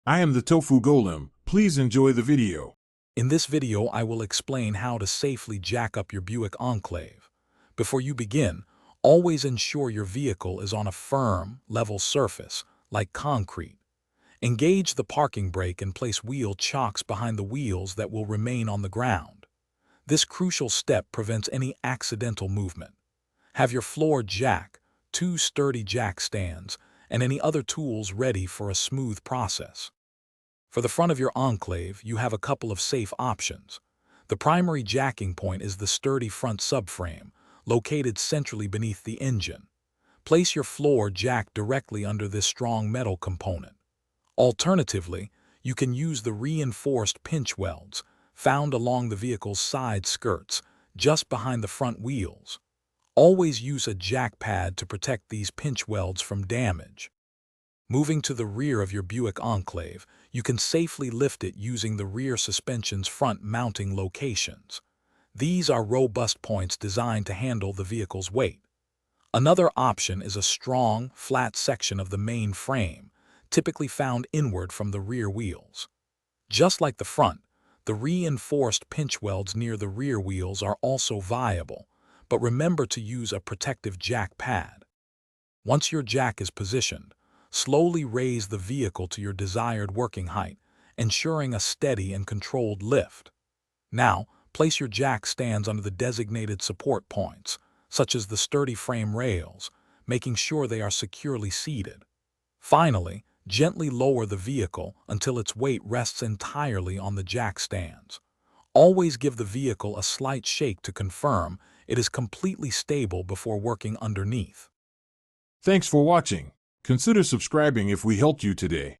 I am the Tofu Golem. Please enjoy the video. In this video, I will explain how to safely jack up your Buick Enclave. Before you begin, always ensure your vehicle is on a firm, level surface, like concrete. Engage the parking brake and place wheel chocks behind the wheels that will remain on the ground. This crucial step prevents any accidental movement. Have your floor jack, 2 sturdy jack stands, and any other tools ready for a smooth process. For the front of your Enclave, you have a couple of safe options. The primary jacking point is the sturdy front subframe, located centrally beneath the engine. Place your floor jack directly under this strong metal component. Alternatively, you can use the reinforced pinch welds found along the vehicle's side skirts, just behind the front wheels. Always use a jack pad to protect these pinch welds from damage. Moving to the rear of your Buick Enclave, you can safely lift it using the rear suspension's front mounting locations. These are robust points designed to handle the vehicle's weight. Another option is a strong, flat section of the main frame, typically found inward from the rear wheels. Just like the front, the reinforced pinch welds near the rear wheels are also viable, but remember to use a protective jack pad. Once your jack is positioned, slowly raise the vehicle to your desired working height, ensuring a steady and controlled lift. Now, place your jack stands under the designated support points, such as the sturdy frame rails, making sure they are securely seated. Finally, gently lower the vehicle until its weight rests entirely on the jack stands. Always give the vehicle a slight shake to confirm it is completely stable before working underneath. Thanks for watching. Consider subscribing if we helped you today.